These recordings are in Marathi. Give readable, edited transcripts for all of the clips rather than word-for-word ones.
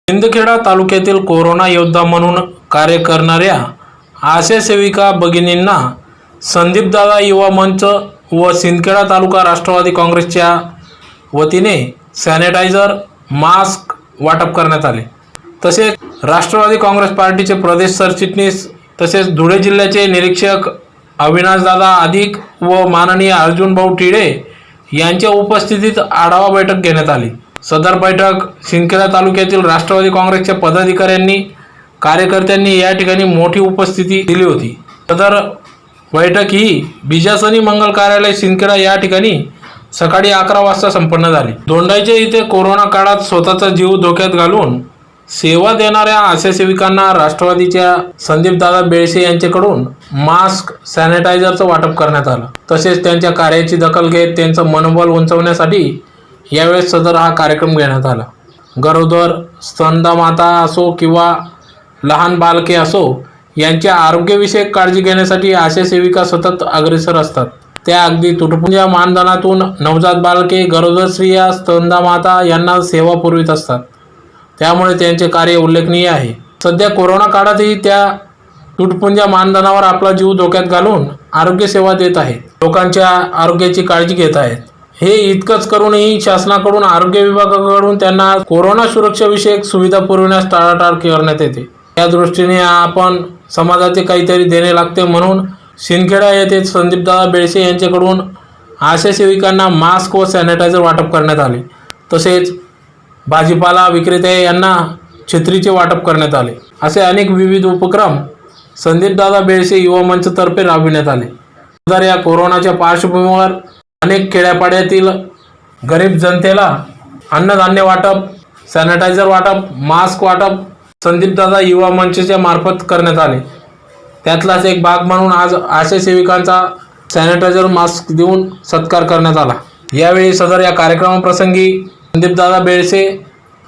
शिंदखेडा तालुक्यातील कोरोना योद्धा म्हणून कार्य करणाऱ्या आशा सेविका भगिनींना संदीपदादा युवा मंच व शिंदखेडा तालुका राष्ट्रवादी काँग्रेसच्या वतीने सॅनिटायझर, मास्क वाटप करण्यात आले। तसेच राष्ट्रवादी काँग्रेस पार्टीचे प्रदेश सरचिटणीस तसेच धुळे जिल्ह्याचे निरीक्षक अविनाशदादा अधिक व माननीय अर्जुनभाऊ टिळे यांच्या उपस्थितीत आढावा बैठक घेण्यात आली। सदर बैठक शिंदखेडा तालुक्यातील राष्ट्रवादी काँग्रेसच्या पदाधिकाऱ्यांनी कार्यकर्त्यांनी या ठिकाणी मोठी उपस्थिती दिली होती। सदर बैठक ही बीजासनी मंगल कार्यालय शिंदखेडा या ठिकाणी सकाळी 11 वाजता संपन्न झाली। दोंडाईच्या इथे कोरोना काळात स्वतःचा जीव धोक्यात घालून सेवा देणाऱ्या आशा सेविकांना राष्ट्रवादीच्या संदीपदादा बेळसे यांच्याकडून मास्क, सॅनिटायझरचं वाटप करण्यात आलं। तसेच त्यांच्या कार्याची दखल घेत त्यांचं मनोबल उंचावण्यासाठी यावेळेस सदर हा कार्यक्रम घेण्यात आला। गरोदर, स्तनदा असो किंवा लहान बालके असो यांच्या आरोग्यविषयक काळजी घेण्यासाठी आशा सेविका सतत अग्रेसर असतात। त्या अगदी तुटपुंज्या मानधनातून नवजात बालके, गरोदर स्त्रिया, स्तनदा यांना सेवा पुरवित असतात। त्यामुळे त्यांचे कार्य उल्लेखनीय आहे। सध्या कोरोना काळातही त्या तुटपुंज्या मानधनावर आपला जीव धोक्यात घालून आरोग्य सेवा देत आहेत, लोकांच्या आरोग्याची काळजी घेत आहेत। हे इतकंच करूनही शासनाकडून आरोग्य विभागाकडून त्यांना कोरोना सुरक्षा विषयक सुविधा पुरविण्यास टाळाटाळ करण्यात येते। या दृष्टीने आपण समाजाचे काहीतरी देणे लागते, म्हणून शिंदखेडा येथे संदीपदादा बेळसे यांच्याकडून आशा सेविकांना मास्क व सॅनिटायझर वाटप करण्यात आले। तसेच भाजीपाला विक्रेते यांना छत्रीचे वाटप करण्यात आले। असे अनेक विविध उपक्रम संदीपदादा बेळसे युवा मंचतर्फे राबविण्यात आले। तर या कोरोनाच्या पार्श्वभूमीवर अनेक खेड्यापाड्यातील गरीब जनतेला अन्नधान्य वाटप, सॅनिटायझर वाटप, मास्क वाटप संदीपदादा युवा मंचच्या मार्फत करण्यात आले। त्यातलाच एक भाग म्हणून आज आशा सेविकांचा सॅनिटायझर, मास्क देऊन सत्कार करण्यात आला। यावेळी सदर या कार्यक्रमाप्रसंगी संदीपदादा बेळसे,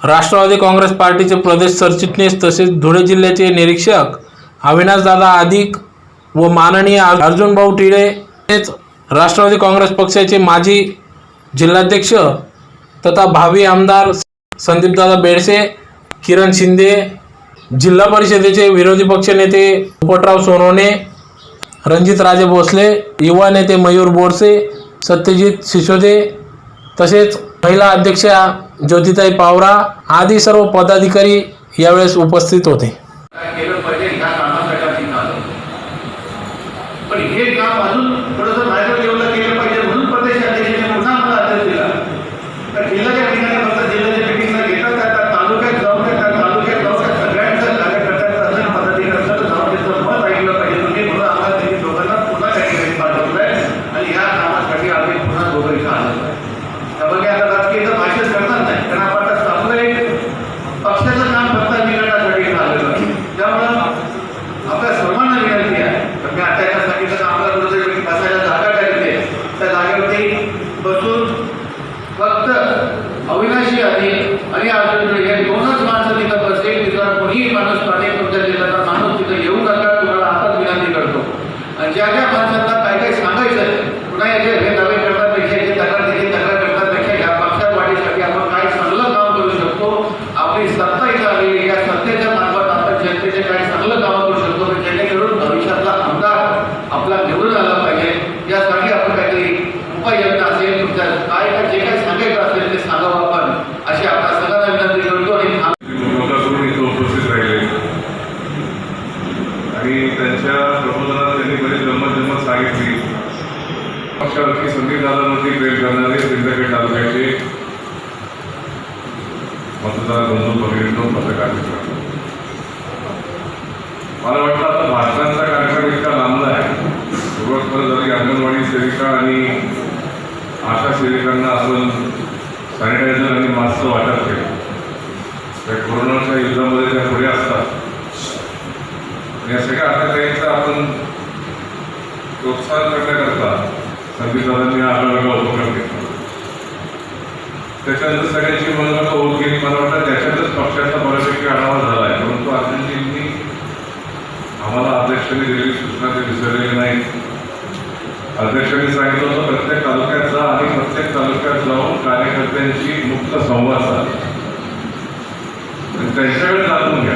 राष्ट्रवादी काँग्रेस पार्टीचे प्रदेश सरचिटणीस तसेच धुळे जिल्ह्याचे निरीक्षक अविनाशदादा अधिक व माननीय अर्जुनभाऊ टिळे, राष्ट्रवादी काँग्रेस पक्षाचे माजी जिल्हाध्यक्ष तथा भावी आमदार संदीपदादा बेळसे, किरण शिंदे, जिल्हा परिषदेचे विरोधी पक्ष नेते पोपटराव सोनवणे, रणजितराजे भोसले, युवा नेते मयूर बोरसे, सत्यजित सिसोदे, तसेच महिला अध्यक्षा ज्योतिताई पावरा आदी सर्व पदाधिकारी यावेळेस उपस्थित होते। पण हे काम अजून थोडंसं बाहेर लेवलला केलं पाहिजे म्हणून प्रदेश अध्यक्षांनी पुन्हा मला आदेश दिला। तर जिल्ह्याच्या ठिकाणी फक्त जिल्ह्याच्या मिटिंगला घेतात, त्या तालुक्यात जाऊन त्या सगळ्यांचं कार्यकर्त्यांचं असेल, पदाधिकाऱ्यांचं जाऊन त्याचं मत ऐकलं पाहिजे। तुम्ही म्हणून आम्हाला त्यांनी दोघांना पुन्हा त्या ठिकाणी पाठवलं आहे आणि या कामासाठी आम्ही पुन्हा दोघं इथं आलो आहे। त्यामुळे आता राजकीय भाषण करणार नाही, कारण आपण आता आपलं एक पक्षाचं काम फक्त निघण्यासाठी आलेलं आहे। त्यामुळं आपल्या सर्वांना विनंती आहे, मी आता एका सांगितलं आपल्याला बसायला जागा करायची, त्या जागेवरती बसून फक्त अविनाशी आणि अर्जुन हे दोनच माणसं तिथं बसेल। तिथं कोणीही माणूस पाणी तुमच्या जिल्ह्याचा माणूस तिथं येऊ नका, तुम्हाला हातात विनंती करतो। आणि ज्या ज्या माणसांना काय काय सांगायचं आहे, पुन्हा हे दावे करण्यापेक्षा, हे तक्रार करण्यापेक्षा या पक्षात वाढीसाठी आपण काय चांगलं काम करू शकतो, आपली सत्ता इथं आलेली, या सत्तेच्या मार्फत आपण जनतेचे काय चांगलं काम करू शकतो, जेणेकरून भविष्यातला आमदार आपला निवडून आला पाहिजे। यासाठी आपण काहीतरी उपाययोजना असेल, तुमच्या काय जे काय सांगायचं असेल ते सांगावं आपण, अशी आपल्या सगळ्यांना विनंती करतो। आणि त्यांच्या प्रबोधनात त्यांनी बरीच गंमत सांगितली। पक्षावरती संदीपदादांवरती प्रेम करणारे शिंदखेडा तालुक्याचे मतदार बंधू भगिनींनो, पत्रकार मित्रांनो, मला वाटतं आता भाषणांचा कार्यक्रम इतका लांबला आहे। सुरुवात परत झाली अंगणवाडी सेविका आणि आशा सेविकांना आपण सॅनिटायझर आणि मास्कचं वाटप केलं। त्या कोरोनाच्या युद्धामध्ये त्या पुढे असतात। या सगळ्या आशाताईंचा आपण प्रोत्साहन करण्याकरता संदीपदादांनी हा वेगळा उपक्रम घेतला। त्याच्यानंतर सगळ्यांची मनोगत होत गेली। मला वाटतं त्याच्यातच पक्षाचा बऱ्यापैकी आढावा झाला आहे, परंतु अर्जुनजींनी आम्हाला अध्यक्षांनी दिलेली सूचना ते विसरलेली नाही। अध्यक्षांनी सांगितलं होतं प्रत्येक तालुक्यात जा आणि प्रत्येक तालुक्यात जाऊन कार्यकर्त्यांची मुक्त संवाद साधा। त्यांच्याकडे जाणून घ्या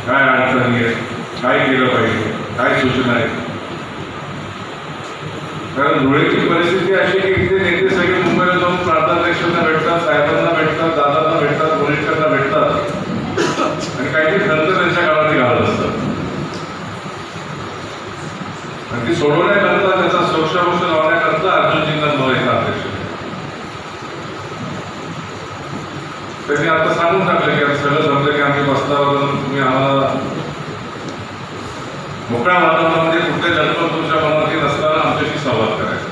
काय अडचणी आहे, काय केलं पाहिजे, काय सूचना आहेत. कारण धुळेची परिस्थिती अशी की इथे नेते सगळे मुंबईला जाऊन प्रांताध्यक्षांना भेटतात, साहेबांना भेटतात, दादांना भेटतात, वरिष्ठांना भेटतात आणि काहीतरी खर्च त्यांच्या काळात घालत असतात. आणि ती सोडवण्याकरता त्याचा सोक्षामोक्ष लावण्याकरता अर्जुनजींना येतात अध्यक्ष. त्यांनी आता सांगून टाकलं की आता सगळं जमलं की आम्ही बसतावरून तुम्ही आम्हाला मोकळ्या वातावरणामध्ये कुठले जन्म तुमच्या मनात नसताना आमच्याशी संवाद करायचा.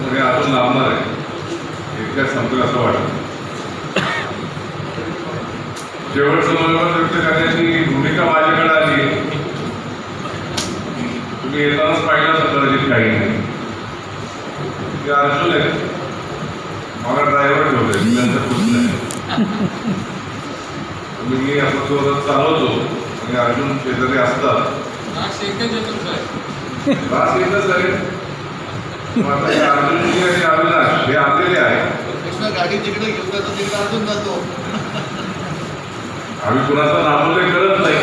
म्हणजे अजून लांबणार आहे, इतक्यात संपलं असं वाटतं. शेवटचं मनोगत व्यक्त करण्याची भूमिका माझ्याकडे आली. तुम्ही येतानाच पाहिलं तर कदाचित काही नाही. ते अर्जुन आहेत, मला ड्रायव्हर ठेवले, त्यांचं खुश नाही. मी आपण सोबत चालवतो आणि अर्जुन शेजारी असतात. त्रास एकच आहे. अर्जुनजी आणि अविनाश हे आलेले आहे. गाडी जिकडे घेऊन जातो तिकडे अर्जुन जातो. आम्ही कुणाचा नामोल्लेख करत नाही,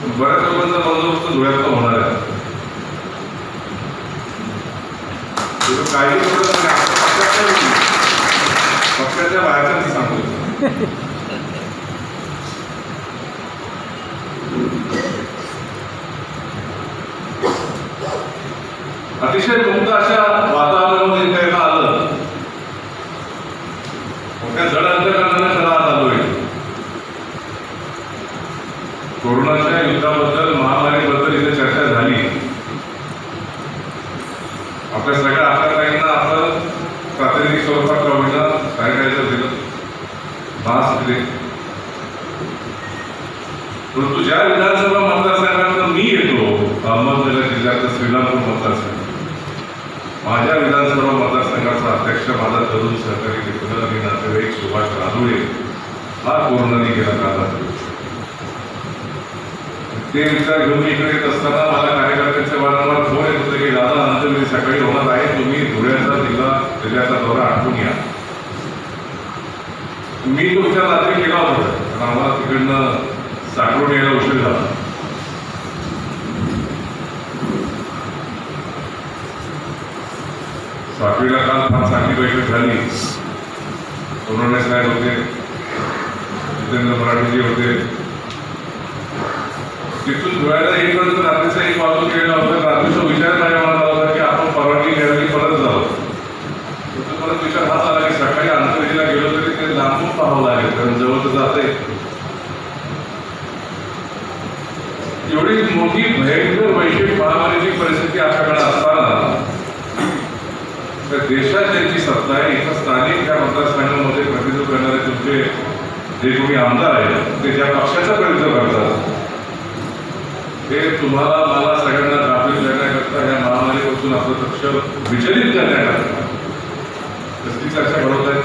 पण बऱ्याच लोकांचा बंदोबस्त धुळ्यातला होणार आहे. काही पक्षाच्या बाहेरच सांगतो. अतिशय मुक्त अशा वातावरणामध्ये इथे आलं, मोठ्या जड अंतर्गताने शहरात आलोय. कोरोनाच्या युद्धाबद्दल, महामारीबद्दल इथे चर्चा झाली. आपल्या सगळ्या आकारांना आपण प्रातिनिधिक स्वरूपात का होईना सॅनिटायझर दिलं, मास्क दिले. परंतु ज्या विधानसभा मतदारसंघातून मी येतो, अहमदनगर जिल्ह्यातलं श्रीरामपूर मतदारसंघ, माझ्या विधानसभा मतदारसंघाचा अध्यक्ष माझा तरुण सहकारी मित्र आणि नातेवाईक सुभाष रानोळे हा कोरोनाने गेला काळात. ते विचार घेऊन इकडे येत असताना मला कार्यकर्त्यांचे वारंवार फोन येत होते की दादा अंत्यविधी सकाळी होणार आहे, तुम्ही धुळ्याचा जिल्ह्याचा दौरा आठवून या. मी तो विचार रात्री केला होता, कारण आम्हाला तिकडनं साठवून यायला उशीर झाला. साखळीला काल फार चांगली बैठक झाली. सोनवणे साहेब होते, जितेंद्र मराठेजी होते. तिथून धुळ्याला येईपर्यंत रात्रीचा 1 वाजून गेला होता. रात्रीचा विचार माझ्या मनात आला होता की आपण परवानगी घ्यावी, परत जाऊ. परत विचार हाच आला की सकाळी अंतर्गीला गेलो तरी ते लांबून पाहावं लागेल, कारण जवळ तर जाते. एवढी मोठी भयंकर वैश्विक महामारीची परिस्थिती आपल्याकडे असताना तर देशात ज्यांची सत्ता आहे, इथं स्थानिक त्या मतदारसंघामध्ये प्रतिनिधित्व करणारे तुमचे जे कोणी आमदार आहेत, ते ज्या पक्षाचं प्रतिनिधित्व करतात, ते तुम्हाला मला सगळ्यांना गाफील करण्याकरता या महामारीपासून आपलं पक्ष विचलित करण्याकरता कसली चर्चा घडवत आहे.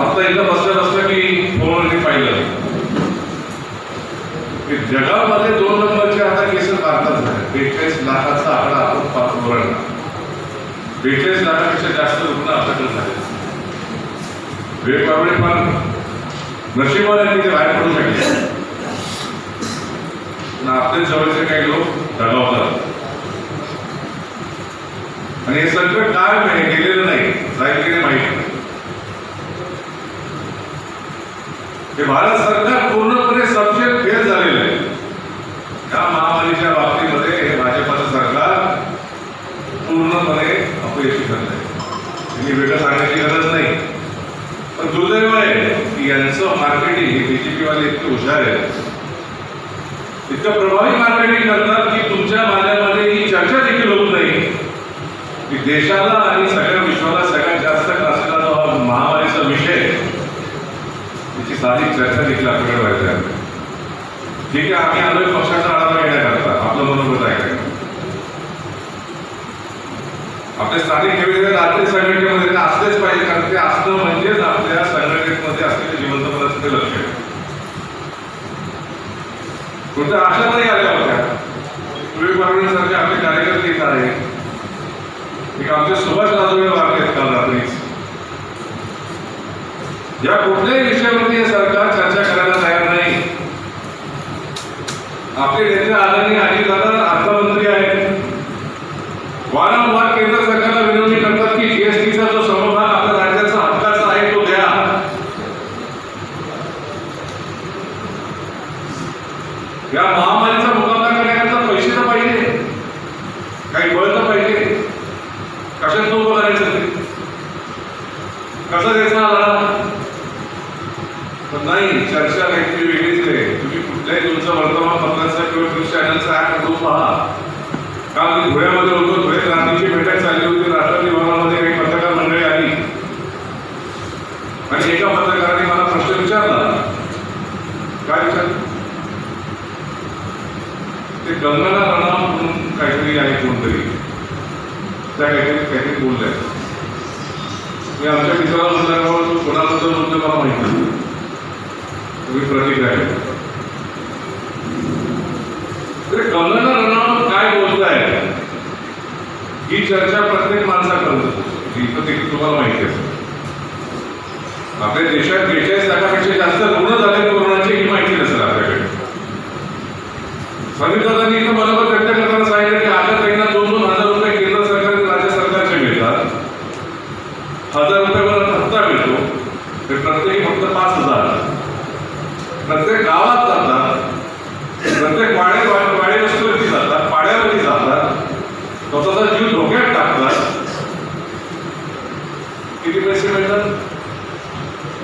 आता एकदा बसल्या की फोनवरती पाहिलं की जगामध्ये 2 नंबरचे आता केसेस भारतात झाले. 42 लाखाचा आकडा आपण पाहतो. 42 लाखापेक्षा जास्त रुग्ण आपल्याकडे झाले. वेगवेगळे पण नशिबाने ते बाहेर पडू शकले, पण आपले जवळचे काही लोक दगावतात. आणि हे संकट काय गेलेलं नाही, जाईल की नाही माहिती नाही. हे भारत सरकार पूर्णपणे सबसेट फेल झालेलं आहे. या महामारीच्या बाबतीमध्ये हे भाजपाचं सरकार पूर्णपणे अपयशी ठरलं आहे. त्यांनी वेगळं सांगण्याची गरज नाही. पण दुर्दैव आहे की यांचं मार्केटिंग हे बीजेपीवाले इतके हुशार आहेत, इतकं प्रभावी मार्केटिंग करतात की तुमच्या माझ्यामध्ये ही चर्चा देखील होत नाही की देशाला आणि सगळ्या विश्वाला सगळ्यात जास्त त्रासलेला जो हा महामारीचा विषय, त्याची साधी चर्चा देखील आपल्याकडे व्हायची आहे. ठीक आहे, आम्ही आलोय पक्षाचा आढावा घेण्याकरता, आपलं मनोगत आहे. आपल्या स्थानिक वेगवेगळ्या रात्री संघटनेमध्ये ते असलेच पाहिजे, कारण ते असणं म्हणजेच आपल्या संघटनेमध्ये असलेले जिवंतपणाचे लक्ष आहे. कुठं आशा नाही आल्या होत्या. पूर्वी सारखे आपले कार्यकर्ते येत आहेत. एक आमचे सुभाष राजोळे वारले काल रात्रीच. या कुठल्याही विषयावरती हे सरकार चर्चा करायला तयार नाही. आपले नेते आदरणीय अजितदादा अर्थमंत्री आहेत, वारंवार केंद्र सरकारला विनंती करतात की जीएसटीचा जो समभाग आपल्या राज्याचा हक्काचा आहे तो द्या. या महामारीचा मुकाबला करण्याकरता पैसे तर पाहिजे, काही बळ तर पाहिजे. कशात तो उभं करायचं ते कसं द्यायचा आला पण नाही. चर्चा काहीतरी वेगळीच आहे. तुम्ही कुठल्याही तुमचं वर्तमानपत्राचा किंवा न्यूज चॅनलचा ऍप करून पहा. काल मी धुळ्यामध्ये होतो, धुळ्यात गांधीची बैठक चालली होती. राष्ट्रपती भवनामध्ये काही पत्रकार मंडळी आली आणि एका पत्रकाराने मला प्रश्न विचारला. काय विचारलं? ते गंगाना रणावत म्हणून काहीतरी आहे कोणतरी, त्या काहीतरी बोललंय. मी आमच्या मित्राला म्हणल्यावर तो कोणाबद्दल बोलतो मला माहिती नाही, तुम्ही प्रतिक्रिया आहे. तर गंगाना रणावत काय बोलताय ही चर्चा प्रत्येक माणसा करत. इथं देखील तुम्हाला माहिती असेल आपल्या देशात 42 लाखापेक्षा जास्त रुग्ण झाले कोरोनाची, ही माहिती नसेल आपल्याकडे. संविधानाने इथं बरोबर व्यक्त करताना सांगितलं की आशा ताईंना 2,000 रुपये केंद्र सरकार आणि राज्य सरकारचे मिळतात. 1,000 रुपयावर हप्ता मिळतो, ते प्रत्येकी फक्त 5,000. प्रत्येक गावात जातात, प्रत्येक वाडे वस्तीवरती जातात, पाड्यावरती जातात, स्वतःचा जीव धोक्यात टाकतात. किती पैसे मिळतात?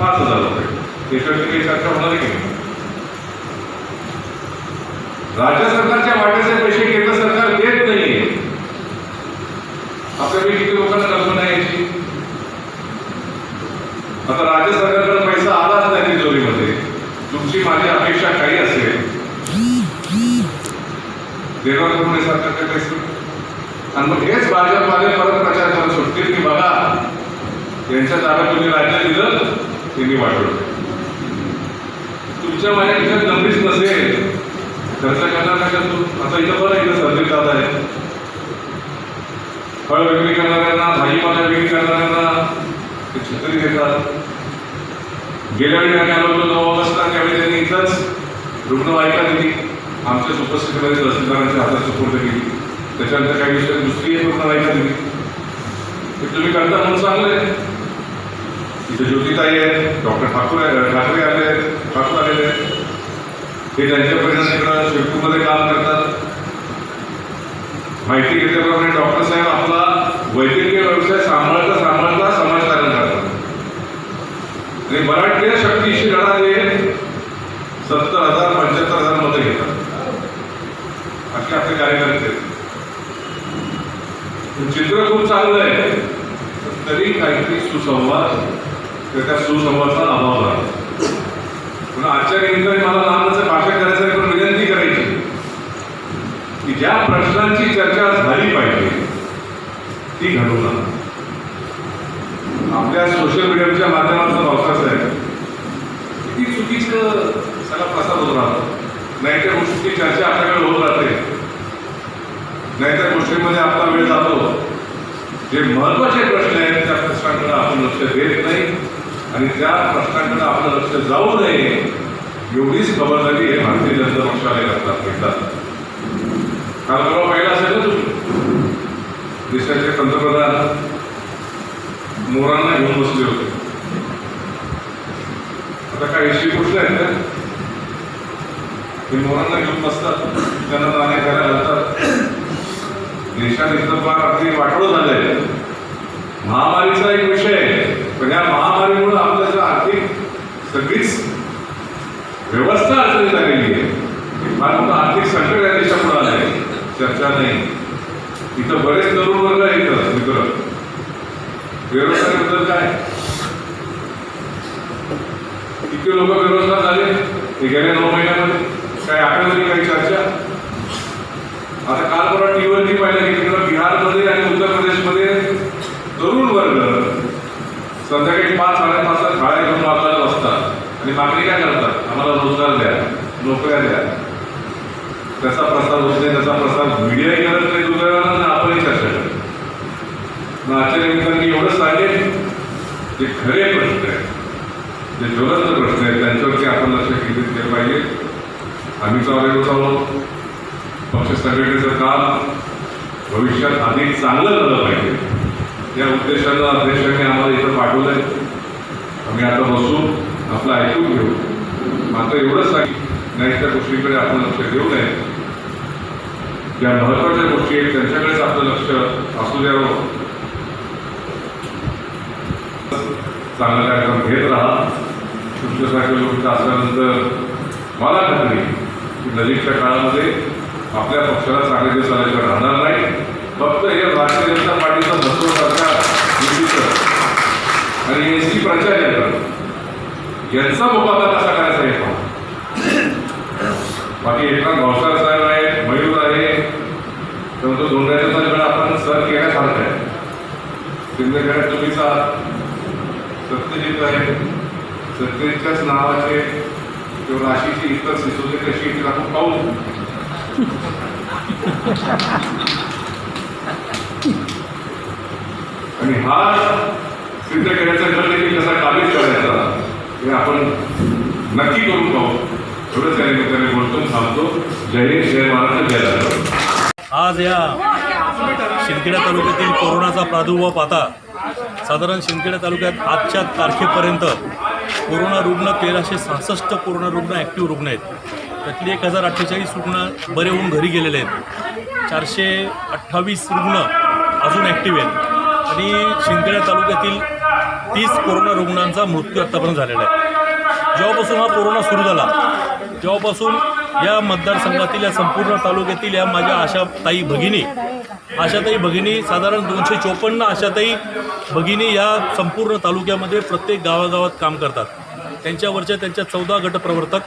5,000 रुपये. त्याच्यावरती काही चर्चा होणार की नाही? राज्य सरकारच्या वाट्याचे पैसे केंद्र सरकार देत नाहीये. आपल्यापैकी किती लोकांना कल्पना आहे याची? आता राज्य सरकारकडे पैसा आलाच नाही तिजोरीमध्ये. तुमची माझी अपेक्षा काही असेल देणार कोणी सरकारचे पैसे, आणि मग हेच भाजपवाले परत प्रचार करत सुटतील की बघा यांच्या ताब्यात तुम्ही राज्य दिलं, त्यांनी वाटवलं. तुमच्या माझ्या खिशात नंबरीच नसेल, खर्च करणार कशातून? आता इथं बरं इथं संदीप दादा आहे, फळ विक्री करणाऱ्यांना, भाजीपाला विक्री करणाऱ्यांना ते छत्री देतात. गेल्या वेळी आम्ही आलो होतो 9 ऑगस्टला, त्यावेळी त्यांनी इथंच रुग्णवाहिका दिली. आमच्याच उपस्थितीमध्ये तहसीलदारांच्या हातात सुपूर्द केली. त्याच्यानंतर काही विषय दुसरी एक रुग्णवाहिका दिली. ते तुम्ही करता म्हणून चांगलं आहे. इथे ज्योतिताई आहेत, डॉक्टर ठाकरे आले, ठाकूर आलेले आहेत. हे त्यांच्या परिणाम शिरपूरमध्ये काम करतात. माहिती घेतल्याप्रमाणे डॉक्टर साहेब आपला वैद्यकीय व्यवसाय सांभाळता समाजकारण करतात. आणि मराठी शक्तीशी लढा देत 70,000 75,000 मतं घेतात. असे आपले कार्यकर्ते. चित्र खूप चांगलं आहे, तरी काहीतरी सुसंवाद, त्या सुसंवादाचा अभाव आहे. पण आजच्या निमित्ताने मला लहानचं भाषण करायचं आहे, पण विनंती करायची की ज्या प्रश्नांची चर्चा झाली पाहिजे ती घडवून आणा. आपल्या सोशल मीडियाच्या माध्यमातून पावसाचं आहे किती चुकीचं सगळा प्रसार होत राहतो. नाहीतर गोष्टीची चर्चा आपल्याकडे होत राहते, नाहीतर गोष्टींमध्ये आपला वेळ जातो. जे महत्वाचे प्रश्न आहेत त्या प्रश्नांकडे आपण लक्ष देत नाही, आणि त्या प्रश्नांकडे आपलं लक्ष जाऊ नये एवढीच खबरदारी हे भारतीय जनता पक्षाने घेतात. काल परवा पाहिलं असेल ना तुम्ही, देशाचे पंतप्रधान मोरांना घेऊन बसले होते. आता काही श्रीकृष्ण आहेत का हे मोरांना घेऊन बसतात, त्यांना दाणे खायला घालतात. देशात इथं फार अगदी वाटोळं झालंय. महामारीचा एक विषय आहे, पण या महामारीमुळे आपल्याचं आर्थिक सगळीच व्यवस्था अडचणीत आलेली आहे. फार मोठं आर्थिक संकट या देशापुढे आलं आहे, चर्चा नाही. इथं बरेच तरुण वर्ग आहेत मित्र. बेरोजगारीबद्दल काय, किती लोक बेरोजगार झाले हे गेल्या 9 महिन्यामध्ये? काय आकडेवारी, काही चर्चा? आता काल परवा टीव्हीवरती पाहिलं की तिकडं बिहारमध्ये आणि उत्तर प्रदेशमध्ये तरुण वर्ग संध्याकाळी 5-5:30 खाड्या घेऊन वाजवायला बसतात आणि मागणी काय करतात? आम्हाला रोजगार द्या, नोकऱ्या द्या. त्याचा प्रसार होत नाही, त्याचा प्रसार मीडियाही करत नाही, दुर्दैवानं ना आपणही चर्चा करतो. मग आजच्या निमित्ताने एवढं सांगेल जे खरे प्रश्न आहेत कार्यकर्त्यांसोबत पक्ष संघटनेचं काम भविष्यात अधिक चांगलं झालं पाहिजे या उद्देशानं अध्यक्षांनी आम्हाला इथं पाठवलंय. आम्ही आता बसू, आपलं ऐकून घेऊ. मात्र एवढंच सांगितलं नाही त्या गोष्टीकडे आपण लक्ष देऊ नये. ज्या महत्त्वाच्या गोष्टी आहेत त्यांच्याकडेच आपलं लक्ष असू द्यावं. चांगला कार्यक्रम घेत राहा. तुमच्यासारख्या लोक असल्यानंतर मला खात्री की नजीकच्या काळामध्ये आपल्या पक्षाला चांगले दिवस आल्याशिवाय राहणार नाही. फक्त हे भारतीय जनता पार्टीचं महत्त्व सरकार आणि एसटी प्रचार यांचा मुकाबला कसा करायचा हे पाहू. बाकी एकनाथ भावसार साहेब आहे, मयूर आहे, परंतु दोंडाच्या आपण सर केल्यासारखं आहे. शिंदेगडात तुम्हीचा सत्यजित आहे, सत्यजितच्याच नावाचे किंवा राशीची इतर सिसोदे कशी येतील आपण पाहू. आणि हा सिद्धगडाचा गड देखील कसा काबीज करायचा हे आपण नक्की करून पाहू. एवढंच या निमित्ताने बोलतो, थांबतो. जय हिंद, जय महाराष्ट्र, जय राष्ट्र. आज या शिंदखेडा तालुक्यातील कोरोनाचा प्रादुर्भाव पाहता साधारण शिंदखेडा तालुक्यात आजच्या तारखेपर्यंत कोरोना रुग्ण 1366 कोरोना रुग्ण ॲक्टिव्ह रुग्ण आहेत. त्यातले 1048 रुग्ण बरे होऊन घरी गेलेले आहेत. 428 रुग्ण अजून ॲक्टिव्ह आहेत आणि शिंदखेडा तालुक्यातील 30 कोरोना रुग्णांचा मृत्यू आत्तापर्यंत झालेला आहे. जेव्हापासून हा कोरोना सुरू झाला तेव्हापासून या मतदारसंघातील या संपूर्ण तालुक्यातील या माझ्या आशाताई भगिनी साधारण 254 आशाताई भगिनी या संपूर्ण तालुक्यामध्ये प्रत्येक गावागावात काम करतात. त्यांच्यावरच्या त्यांच्या 14 गटप्रवर्तक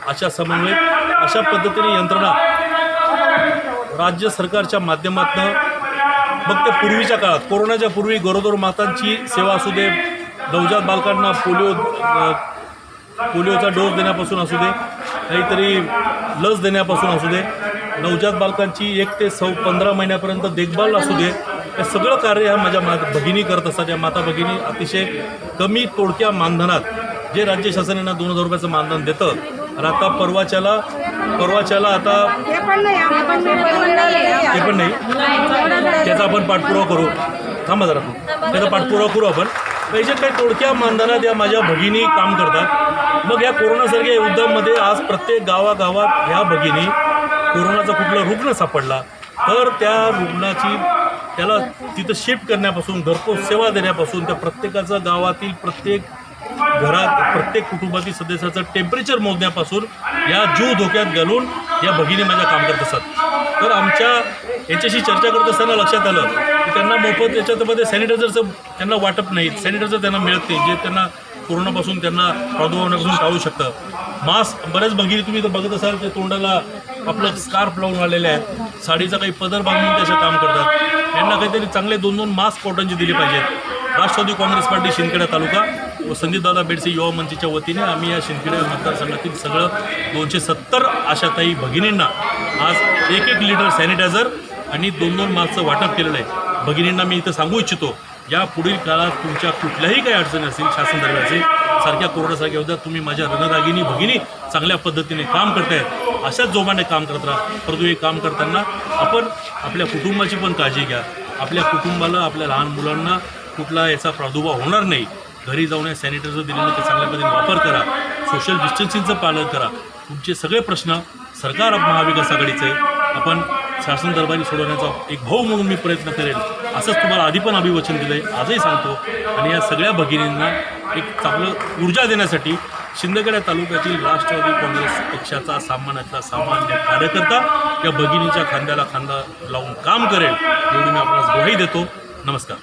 अशा समन्वयक अशा पद्धतीने यंत्रणा राज्य सरकारच्या माध्यमातून मग ते पूर्वीच्या काळात कोरोनाच्या पूर्वी गरोदर मातांची सेवा असू दे, नवजात बालकांना पोलिओचा डोस देण्यापासून असू दे, काहीतरी लस देण्यापासून असू दे, नवजात बालकांची 1 ते 15 महिन्यापर्यंत देखभाल असू दे, हे सगळं कार्य ह्या माझ्या भगिनी करत असतात. या माता भगिनी अतिशय कमी तोडक्या मानधनात जे राज्य शासनानं 2000 रुपयाचं मानधन देतं आणि आता परवाच्याला आता ते पण नाही त्याचा आपण पाठपुरावा करू. थांबा जरा, त्याचा पाठपुरावा करू आपण. जे काही तोडक्या मानधनात या माझ्या भगिनी काम करतात. मग या कोरोनासारख्या युद्धामध्ये आज प्रत्येक गावागावात ह्या भगिनी कोरोनाचा कुठला रुग्ण सापडला तर त्या रुग्णाची त्याला तिथं शिफ्ट करण्यापासून घरपोच सेवा देण्यापासून त्या प्रत्येकाचं गावातील प्रत्येक घरात प्रत्येक कुटुंबातील सदस्याचं टेम्परेचर मोजण्यापासून या जीव धोक्यात घालून या भगिनी माझ्या काम करत असतात. तर आमच्या याच्याशी चर्चा करत असताना लक्षात आलं की त्यांना मोफत याच्यामध्ये सॅनिटायझरचं त्यांना वाटप नाही, सॅनिटायझर त्यांना मिळत नाही जे त्यांना कोरोनापासून त्यांना प्रादुर्भावापासून टाळू शकतं. मास्क बऱ्याच भगिनी तुम्ही तर बघत असाल ते तोंडाला आपलं स्कार्फ लावून आलेले आहेत, साडीचा काही पदर बांधून त्याचं काम करतात. यांना काहीतरी चांगले 2-2 मास्क कॉटनचे दिले पाहिजेत. राष्ट्रवादी काँग्रेस पार्टी शिंदखेडा तालुका व संदीपदादा बेडसे युवा मंचच्या वतीने आम्ही या शिंदखेडा मतदारसंघातील सगळं 270 आशाताई भगिनींना आज 1-1 लिटर सॅनिटायझर आणि 2-2 मास्कचं वाटप केलेलं आहे. भगिनींना मी इथं सांगू इच्छितो, या पुढील काळात तुमच्या कुठल्याही काही अडचणी असतील शासन दरम्यान सारख्या कोरोनासारख्या होत्या, तुम्ही माझ्या रणरागिनी भगिनी चांगल्या पद्धतीने काम करतायत, अशाच जोमाने काम करत राहा. परंतु हे काम करताना आपण आपल्या कुटुंबाची पण काळजी घ्या. आपल्या कुटुंबाला, आपल्या लहान मुलांना कुठला याचा प्रादुर्भाव होणार नाही. घरी जाऊन सॅनिटायझर दिलेलं ते चांगल्या पद्धतीने वापर करा. सोशल डिस्टन्सिंगचं पालन करा. तुमचे सगळे प्रश्न सरकार महाविकास आघाडीचं आहे, आपण शासन दरबारी सोडवण्याचा एक भाऊ म्हणून मी प्रयत्न करेल असंच तुम्हाला आधी पण अभिवचन दिलं आहे, आजही सांगतो. आणि या सगळ्या भगिनींना एक चांगलं ऊर्जा देण्यासाठी शिंदखेडा तालुक्यातील राष्ट्रवादी काँग्रेस पक्षाचा सामान्य कार्यकर्ता या भगिनीच्या खांद्याला खांदा लावून काम करेल एवढी मी आपणास ग्वाही देतो. नमस्कार.